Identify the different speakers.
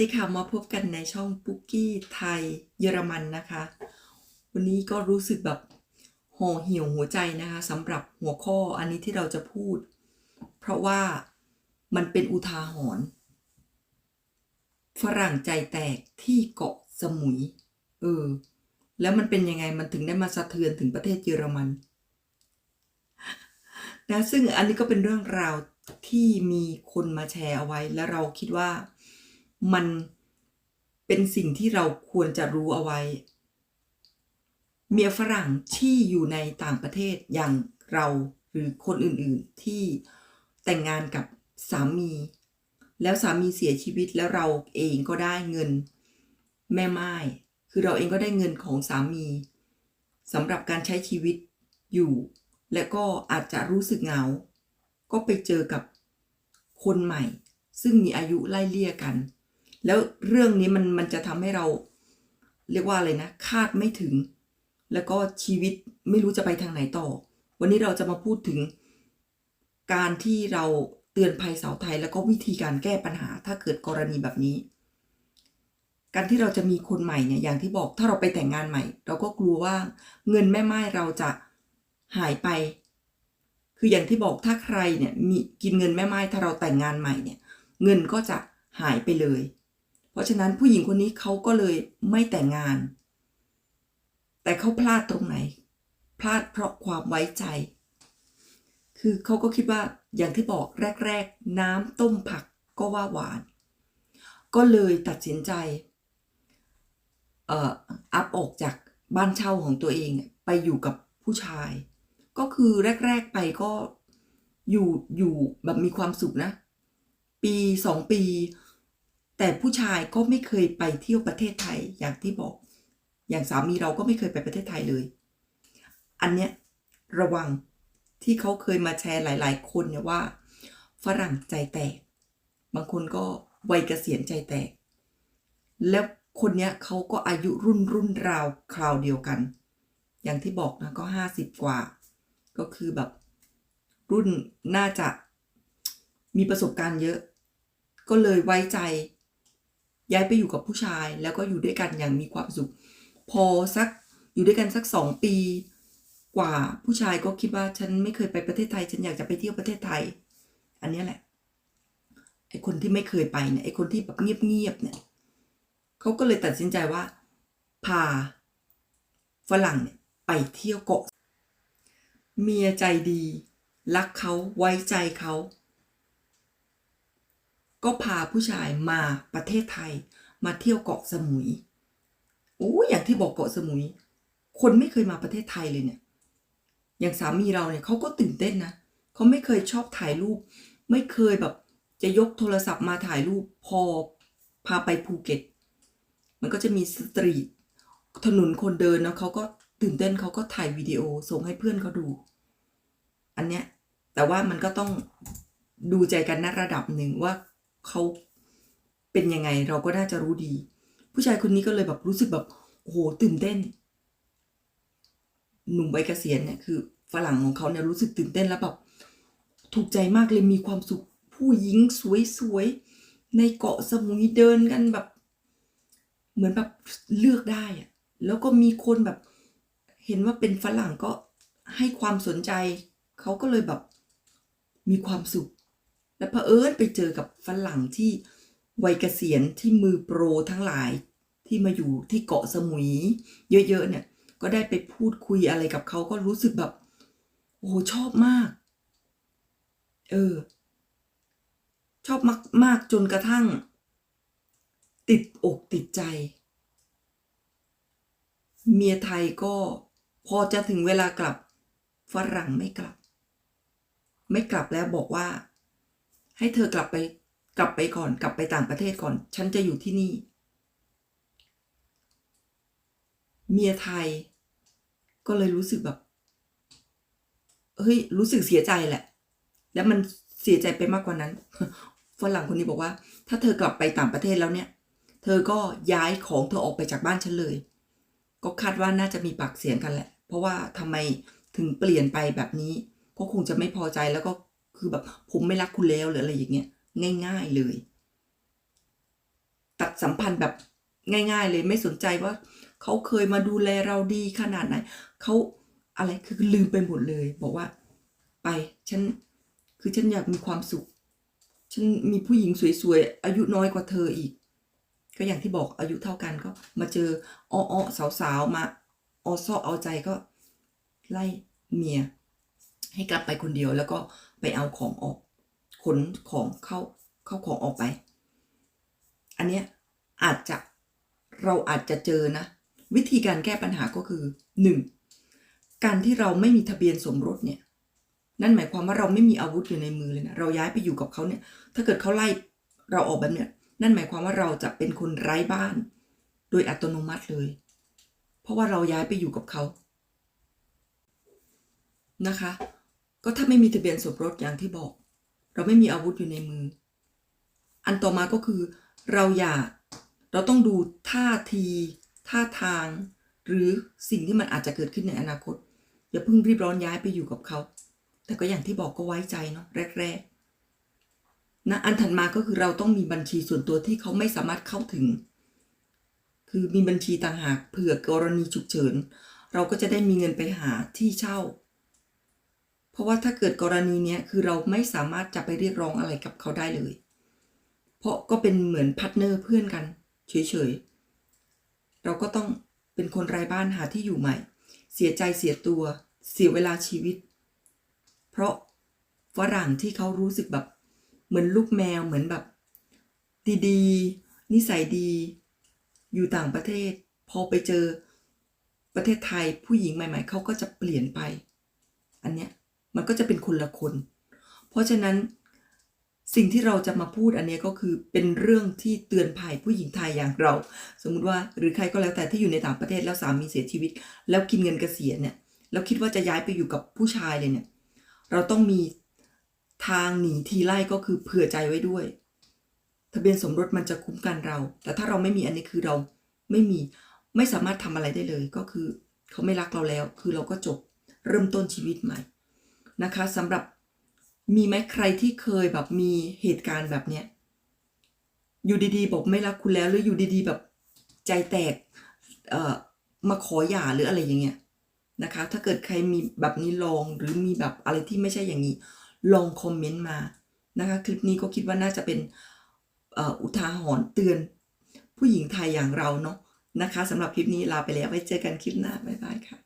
Speaker 1: ดีค่ะมาพบกันในช่องปุ๊กกี้ไทยเยอรมันนะคะวันนี้ก็รู้สึกแบบห่อเหี่ยวหัวใจนะคะสำหรับหัวข้ออันนี้ที่เราจะพูดเพราะว่ามันเป็นอุทาหรณ์ฝรั่งใจแตกที่เกาะสมุยแล้วมันเป็นยังไงมันถึงได้มาสะเทือนถึงประเทศเยอรมันนะซึ่งอันนี้ก็เป็นเรื่องราวที่มีคนมาแชร์เอาไว้และเราคิดว่ามันเป็นสิ่งที่เราควรจะรู้เอาไว้เมียฝรั่งที่อยู่ในต่างประเทศอย่างเราหรือคนอื่นๆที่แต่งงานกับสามีแล้วสามีเสียชีวิตแล้วเราเองก็ได้เงินแม่ม่ายคือเราเองก็ได้เงินของสามีสำหรับการใช้ชีวิตอยู่และก็อาจจะรู้สึกเหงาก็ไปเจอกับคนใหม่ซึ่งมีอายุไล่เลี่ยกันแล้วเรื่องนี้มันจะทำให้เราเรียกว่าอะไรนะคาดไม่ถึงแล้วก็ชีวิตไม่รู้จะไปทางไหนต่อวันนี้เราจะมาพูดถึงการที่เราเตือนภัยสาวไทยแล้วก็วิธีการแก้ปัญหาถ้าเกิดกรณีแบบนี้การที่เราจะมีคนใหม่เนี่ยอย่างที่บอกถ้าเราไปแต่งงานใหม่เราก็กลัวว่าเงินแม่ไม้เราจะหายไปคืออย่างที่บอกถ้าใครเนี่ยมีกินเงินแม่ไม้ถ้าเราแต่งงานใหม่เนี่ยเงินก็จะหายไปเลยเพราะฉะนั้นผู้หญิงคนนี้เขาก็เลยไม่แต่งงานแต่เขาพลาดตรงไหนพลาดเพราะความไว้ใจคือเขาก็คิดว่าอย่างที่บอกแรกๆน้ำต้มผักก็ว่าหวานก็เลยตัดสินใจอัพออกจากบ้านเช่าของตัวเองไปอยู่กับผู้ชายก็คือแรกๆไปก็อยู่แบบมีความสุขนะปี2 ปีแต่ผู้ชายก็ไม่เคยไปเที่ยวประเทศไทยอย่างที่บอกอย่างสามีเราก็ไม่เคยไปประเทศไทยเลยอันเนี้ยระวังที่เขาเคยมาแชร์หลายๆคนเนี่ยว่าฝรั่งใจแตกบางคนก็วัยเกษียณใจแตกแล้วคนเนี้ยเขาก็อายุรุ่นราวคราวเดียวกันอย่างที่บอกนะก็50 กว่าก็คือแบบรุ่นน่าจะมีประสบการณ์เยอะก็เลยไว้ใจย้ายไปอยู่กับผู้ชายแล้วก็อยู่ด้วยกันอย่างมีความสุขพอสักอยู่ด้วยกันสัก2 ปีกว่าผู้ชายก็คิดว่าฉันไม่เคยไปประเทศไทยฉันอยากจะไปเที่ยวประเทศไทยอันนี้แหละไอ้คนที่ไม่เคยไปเนี่ยไอ้คนที่แบบเงียบๆเนี่ยเขาก็เลยตัดสินใจว่าพาฝรั่งเนี่ยไปเที่ยวเกาะเมียใจดีรักเขาไว้ใจเขาก็พาผู้ชายมาประเทศไทยมาเที่ยวเกาะสมุยโอ้อย่างที่บอกเกาะสมุยคนไม่เคยมาประเทศไทยเลยเนี่ยอย่างสามีเราเนี่ยเขาก็ตื่นเต้นนะเขาไม่เคยชอบถ่ายรูปไม่เคยแบบจะยกโทรศัพท์มาถ่ายรูปพอพาไปภูเก็ตมันก็จะมีสตรีทถนนคนเดินแล้วเขาก็ตื่นเต้นเขาก็ถ่ายวิดีโอส่งให้เพื่อนเขาดูอันเนี้ยแต่ว่ามันก็ต้องดูใจกันณระดับหนึ่งว่าเขาเป็นยังไงเราก็น่าจะรู้ดีผู้ชายคนนี้ก็เลยแบบรู้สึกแบบโอ้โหตื่นเต้นหนุ่มวัยเกษียณเนี่ยคือฝรั่งของเขาเนี่ยรู้สึกตื่นเต้นแล้วแบบถูกใจมากเลยมีความสุขผู้หญิงสวยๆในเกาะสมุยเดินกันแบบเหมือนแบบเลือกได้อะแล้วก็มีคนแบบเห็นว่าเป็นฝรั่งก็ให้ความสนใจเขาก็เลยแบบมีความสุขและเผอิญไปเจอกับฝรั่งที่วัยเกษียณที่มือโปรทั้งหลายที่มาอยู่ที่เกาะสมุยเยอะๆเนี่ยก็ได้ไปพูดคุยอะไรกับเขาก็รู้สึกแบบโอ้โหชอบมากชอบมากๆจนกระทั่งติดอกติดใจเมียไทยก็พอจะถึงเวลากลับฝรั่งไม่กลับแล้วบอกว่าให้เธอกลับไปก่อนกลับไปต่างประเทศก่อนฉันจะอยู่ที่นี่เมียไทยก็เลยรู้สึกแบบเฮ้ยรู้สึกเสียใจแหละแล้วมันเสียใจไปมากกว่านั้นฝรั่งคนนี้บอกว่าถ้าเธอกลับไปต่างประเทศแล้วเนี่ยเธอก็ย้ายของเธอออกไปจากบ้านฉันเลยก็คาดว่าน่าจะมีปากเสียงกันแหละเพราะว่าทำไมถึงเปลี่ยนไปแบบนี้ก็คงจะไม่พอใจแล้วก็คือแบบผมไม่รักคุณแล้วหรืออะไรอย่างเงี้ยง่ายๆเลย ตัดสัมพันธ์แบบง่ายๆเลยไม่สนใจว่าเขาเคยมาดูแลเราดีขนาดไหนเขาอะไรคือลืมไปหมดเลยบอกว่าไปฉันอยากมีความสุขฉันมีผู้หญิงสวยๆอายุน้อยกว่าเธออีกก็อย่างที่บอกอายุเท่ากันก็มาเจออ้อสาวๆมาอ้อซ้อเอาใจก็ไล่เมียให้กลับไปคนเดียวแล้วก็ไปเอาของออกขนของเข้าของออกไปอันเนี้ยเราอาจจะเจอนะวิธีการแก้ปัญหาก็คือ 1. การที่เราไม่มีทะเบียนสมรสเนี่ยนั่นหมายความว่าเราไม่มีอาวุธอยู่ในมือเลยนะเราย้ายไปอยู่กับเขาเนี่ยถ้าเกิดเขาไล่เราออกแบบเนี้ยนั่นหมายความว่าเราจะเป็นคนไร้บ้านโดยอัตโนมัติเลยเพราะว่าเราย้ายไปอยู่กับเขานะคะก็ถ้าไม่มีทะเบียนสมรสอย่างที่บอกเราไม่มีอาวุธอยู่ในมืออันต่อมาก็คือเราต้องดูท่าทีท่าทางหรือสิ่งที่มันอาจจะเกิดขึ้นในอนาคตอย่าเพิ่งรีบร้อนย้ายไปอยู่กับเขาแต่ก็อย่างที่บอกก็ไว้ใจเนาะแรกๆนะอันถัดมาก็คือเราต้องมีบัญชีส่วนตัวที่เขาไม่สามารถเข้าถึงคือมีบัญชีต่างหากเผื่อกรณีฉุกเฉินเราก็จะได้มีเงินไปหาที่เช่าเพราะว่าถ้าเกิดกรณีเนี้ยคือเราไม่สามารถจะไปเรียกร้องอะไรกับเขาได้เลยเพราะก็เป็นเหมือนพาร์ทเนอร์เพื่อนกันเฉยๆเราก็ต้องเป็นคนไร้บ้านหาที่อยู่ใหม่เสียใจเสียตัวเสียเวลาชีวิตเพราะฝรั่งที่เขารู้สึกแบบเหมือนลูกแมวเหมือนแบบดีๆนิสัยดีอยู่ต่างประเทศพอไปเจอประเทศไทยผู้หญิงใหม่ๆเขาก็จะเปลี่ยนไปอันเนี้ยมันก็จะเป็นคนละคนเพราะฉะนั้นสิ่งที่เราจะมาพูดอันนี้ก็คือเป็นเรื่องที่เตือนภัยผู้หญิงไทยอย่างเราสมมุติว่าหรือใครก็แล้วแต่ที่อยู่ในต่างประเทศแล้วสามีเสียชีวิตแล้วกินเงินเกษียณเนี่ยแล้วคิดว่าจะย้ายไปอยู่กับผู้ชายเลยเนี่ยเราต้องมีทางหนีทีไล่ก็คือเผื่อใจไว้ด้วยทะเบียนสมรสมันจะคุ้มกันเราแต่ถ้าเราไม่มีอันนี้คือเราไม่สามารถทำอะไรได้เลยก็คือเขาไม่รักเราแล้วคือเราก็จบเริ่มต้นชีวิตใหม่นะคะสำหรับมีไหมใครที่เคยแบบมีเหตุการณ์แบบเนี้ยอยู่ดีๆบอกไม่รักคุณแล้วหรืออยู่ดีๆแบบใจแตกมาขอหย่าหรืออะไรอย่างเงี้ยนะคะถ้าเกิดใครมีแบบนี้ลองหรือมีแบบอะไรที่ไม่ใช่อย่างนี้ลองคอมเมนต์มานะคะคลิปนี้ก็คิดว่าน่าจะเป็นอุทาหรณ์เตือนผู้หญิงไทยอย่างเราเนาะนะคะสำหรับคลิปนี้ลาไปแล้วไว้เจอกันคลิปหน้าบ๊ายบายค่ะ